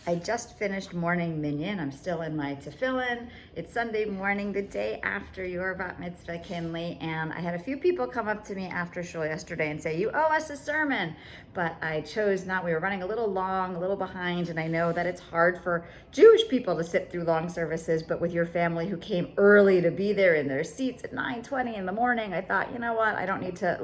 I just finished morning minyan. I'm still in my tefillin. It's Sunday morning, the day after your bat mitzvah, Kinley, and I had a few people come up to me after shul yesterday and say, "You owe us a sermon," but I chose not. We were running a little long, a little behind, and I know that it's hard for Jewish people to sit through long services, but with your family who came early to be there in their seats at 9:20 in the morning, I thought, you know what, I don't need to,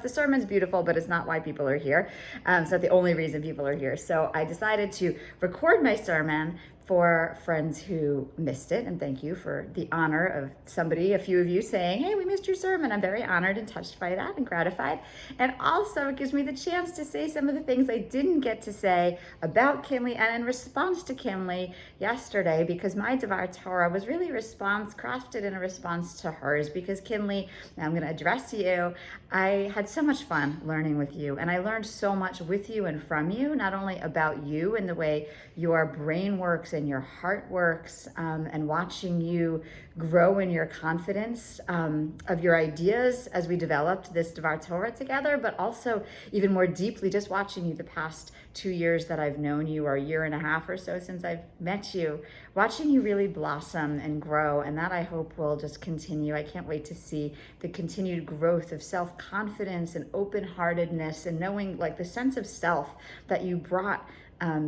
the sermon's beautiful, but it's not why people are here. It's not the only reason people are here. So I decided to record my sermon for friends who missed it, and thank you for the honor of a few of you saying, "Hey, we missed your sermon." I'm very honored and touched by that and gratified. And also it gives me the chance to say some of the things I didn't get to say about Kinley and in response to Kinley yesterday, because my Devar Torah was really crafted in a response to hers, because Kinley, now I'm going to address you. I had so much fun learning with you, and I learned so much with you and from you, not only about you and the way your brain works and your heart works, and watching you grow in your confidence of your ideas as we developed this Devar Torah together, but also even more deeply just watching you the past 2 years that I've known you, or a year and a half or so since I've met you, watching you really blossom and grow, and that I hope will just continue. I can't wait to see the continued growth of self-confidence and open-heartedness and knowing the sense of self that you brought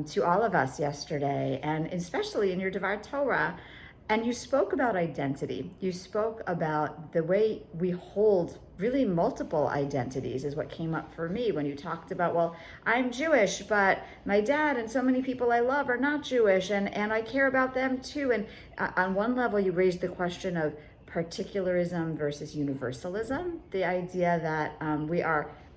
to all of us yesterday, and especially in your Devar Torah. And you spoke about identity. You spoke about the way we hold really multiple identities is what came up for me when you talked about, well, I'm Jewish, but my dad and so many people I love are not Jewish, and I care about them too. And on one level, you raised the question of particularism versus universalism, the idea that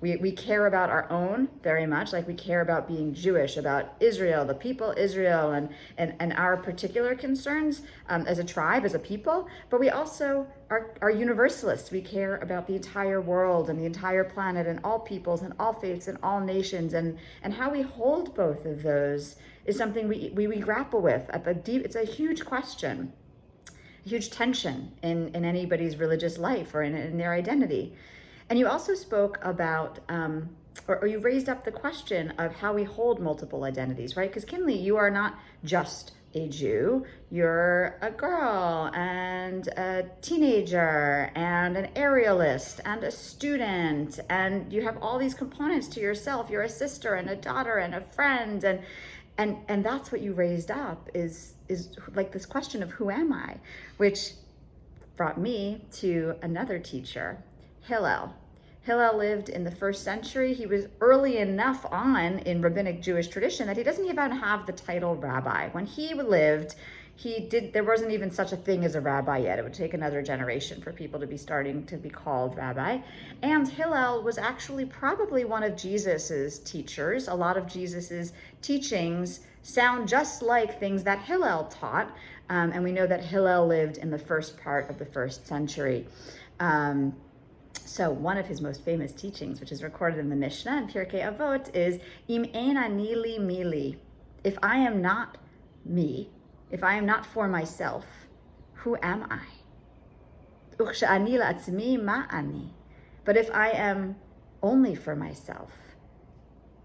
we care about our own very much, like we care about being Jewish, about Israel, the people Israel, and our particular concerns as a tribe, as a people, but we also are universalists. We care about the entire world and the entire planet and all peoples and all faiths and all nations, and how we hold both of those is something we grapple with. It's a huge question, a huge tension in anybody's religious life or in their identity. And you also spoke about, or you raised up the question of how we hold multiple identities, right? Because Kinley, you are not just a Jew, you're a girl and a teenager and an aerialist and a student, and you have all these components to yourself. You're a sister and a daughter and a friend, and that's what you raised up is like this question of who am I, which brought me to another teacher, Hillel. Hillel lived in the 1st century. He was early enough on in rabbinic Jewish tradition that he doesn't even have the title rabbi. When he lived, there wasn't even such a thing as a rabbi yet. It would take another generation for people to be starting to be called rabbi. And Hillel was actually probably one of Jesus's teachers. A lot of Jesus's teachings sound just like things that Hillel taught. And we know that Hillel lived in the first part of the 1st century. So one of his most famous teachings, which is recorded in the Mishnah in Pirkei Avot, is Im ein ani li mi li. If I am not me, if I am not for myself, who am I? U'ch'ani la'atzmi ma ani. But if I am only for myself,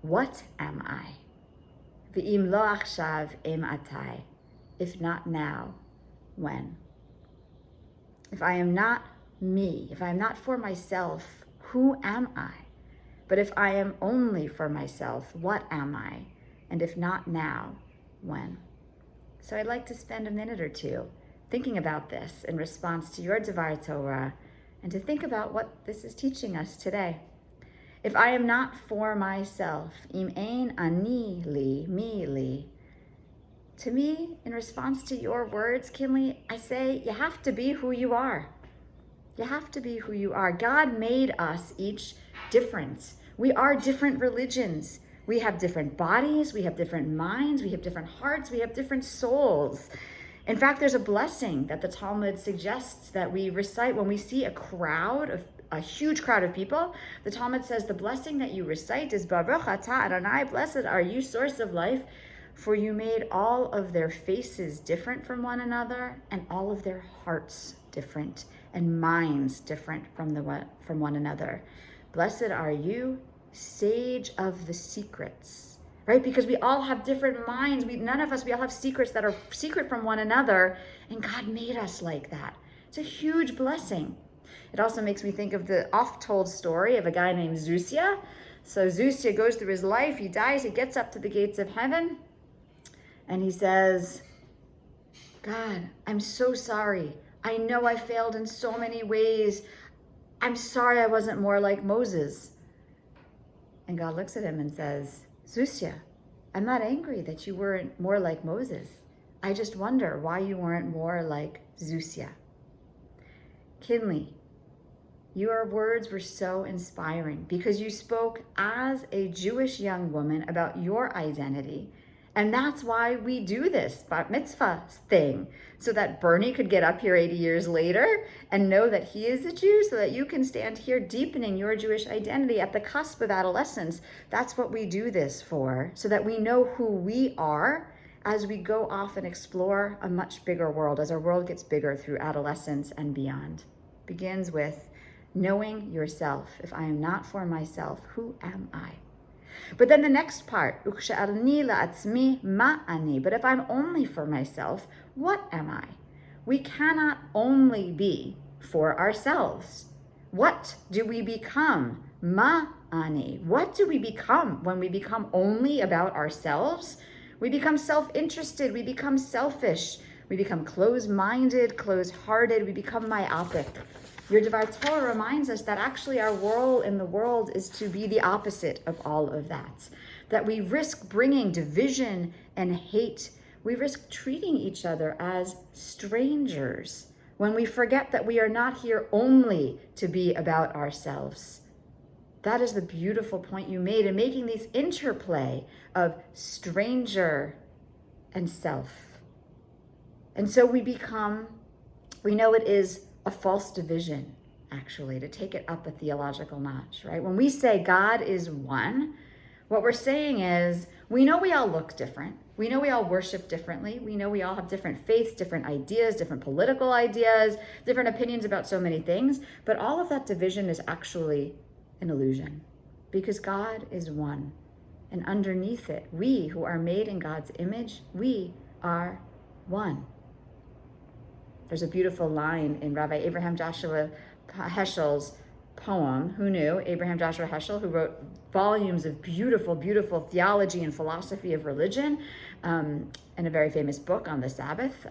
what am I? V'im lo achshav em atai. If not now, when? If I am not me, if I'm not for myself, who am I? But if I am only for myself, what am I? And if not now, when? So I'd like to spend a minute or two thinking about this in response to your Devar Torah, and to think about what this is teaching us today. If I am not for myself, im ein ani li, mi li. To me, in response to your words, Kinley, I say you have to be who you are. You have to be who you are. God made us each different. We are different religions. We have different bodies, we have different minds, we have different hearts, we have different souls. In fact, there's a blessing that the Talmud suggests that we recite when we see a huge crowd of people. The Talmud says the blessing that you recite is Baruch atah Adonai, blessed are you, source of life, for you made all of their faces different from one another, and all of their hearts different, and minds different from one another. Blessed are you, sage of the secrets, right? Because we all have different minds. We all have secrets that are secret from one another, and God made us like that. It's a huge blessing. It also makes me think of the oft-told story of a guy named Zusya. So Zusya goes through his life, he dies, he gets up to the gates of heaven, and he says, God, I'm so sorry. I know I failed in so many ways. I'm sorry I wasn't more like Moses. And God looks at him and says, Zusya, I'm not angry that you weren't more like Moses. I just wonder why you weren't more like Zusya. Kinley, your words were so inspiring because you spoke as a Jewish young woman about your identity. And that's why we do this bat mitzvah thing, so that Bernie could get up here 80 years later and know that he is a Jew, so that you can stand here deepening your Jewish identity at the cusp of adolescence. That's what we do this for, so that we know who we are as we go off and explore a much bigger world, as our world gets bigger through adolescence and beyond. Begins with knowing yourself. If I am not for myself, who am I? But then the next part, but if I'm only for myself, what am I? We cannot only be for ourselves. What do we become? Ma'ani. What do we become when we become only about ourselves? We become self-interested, we become selfish, we become closed-minded, closed-hearted, we become myopic. Your Devar Torah reminds us that actually our role in the world is to be the opposite of all of that. That we risk bringing division and hate. We risk treating each other as strangers when we forget that we are not here only to be about ourselves. That is the beautiful point you made in making these interplay of stranger and self. And so we know it is a false division, actually, to take it up a theological notch, right? When we say God is one, what we're saying is, we know we all look different. We know we all worship differently. We know we all have different faiths, different ideas, different political ideas, different opinions about so many things. But all of that division is actually an illusion, because God is one. And underneath it, we who are made in God's image, we are one. There's a beautiful line in Rabbi Abraham Joshua Heschel's poem. Who knew? Abraham Joshua Heschel, who wrote volumes of beautiful, beautiful theology and philosophy of religion, and a very famous book on the Sabbath,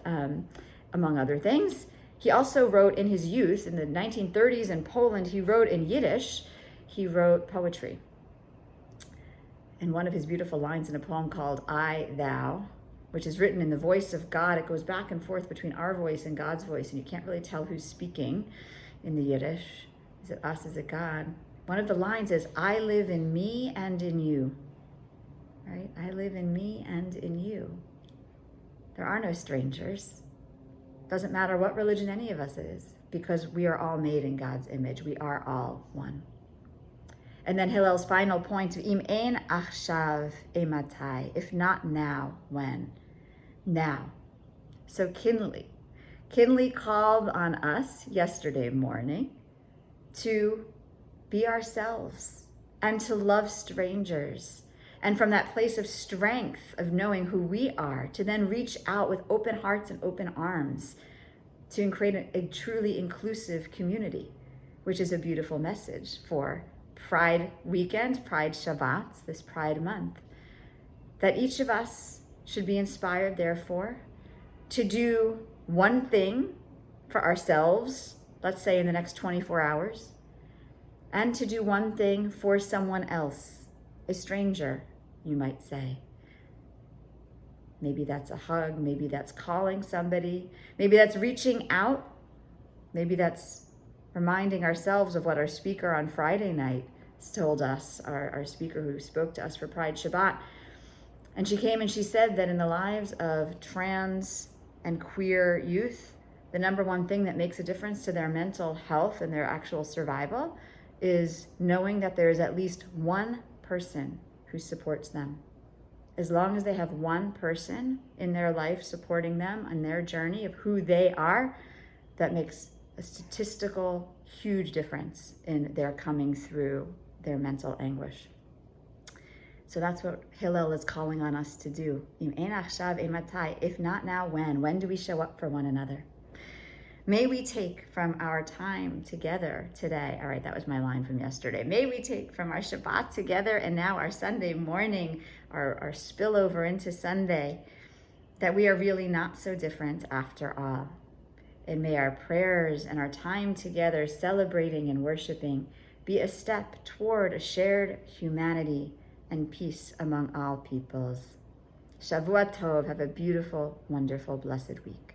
among other things. He also wrote in his youth, in the 1930s in Poland, he wrote in Yiddish, he wrote poetry. And one of his beautiful lines in a poem called I, Thou, which is written in the voice of God. It goes back and forth between our voice and God's voice, and you can't really tell who's speaking in the Yiddish. Is it us? Is it God? One of the lines is, I live in me and in you. Right? I live in me and in you. There are no strangers. Doesn't matter what religion any of us is, because we are all made in God's image. We are all one. And then Hillel's final point, Im ein achshav ematai, if not now, when? Now. So Kinley called on us yesterday morning to be ourselves and to love strangers. And from that place of strength of knowing who we are, to then reach out with open hearts and open arms to create a truly inclusive community, which is a beautiful message for Pride weekend, Pride Shabbat, this Pride month. That each of us should be inspired, therefore, to do one thing for ourselves, let's say in the next 24 hours, and to do one thing for someone else, a stranger, you might say. Maybe that's a hug, maybe that's calling somebody, maybe that's reaching out, maybe that's reminding ourselves of what our speaker on Friday night told us, our speaker who spoke to us for Pride Shabbat. And she came and she said that in the lives of trans and queer youth, the number one thing that makes a difference to their mental health and their actual survival is knowing that there is at least one person who supports them. As long as they have one person in their life supporting them on their journey of who they are, that makes a statistical huge difference in their coming through their mental anguish. So that's what Hillel is calling on us to do. If not now, when? When do we show up for one another? May we take from our time together today. All right, that was my line from yesterday. May we take from our Shabbat together and now our Sunday morning, our spillover into Sunday, that we are really not so different after all. And may our prayers and our time together celebrating and worshiping be a step toward a shared humanity and peace among all peoples. Shavua Tov. Have a beautiful, wonderful, blessed week.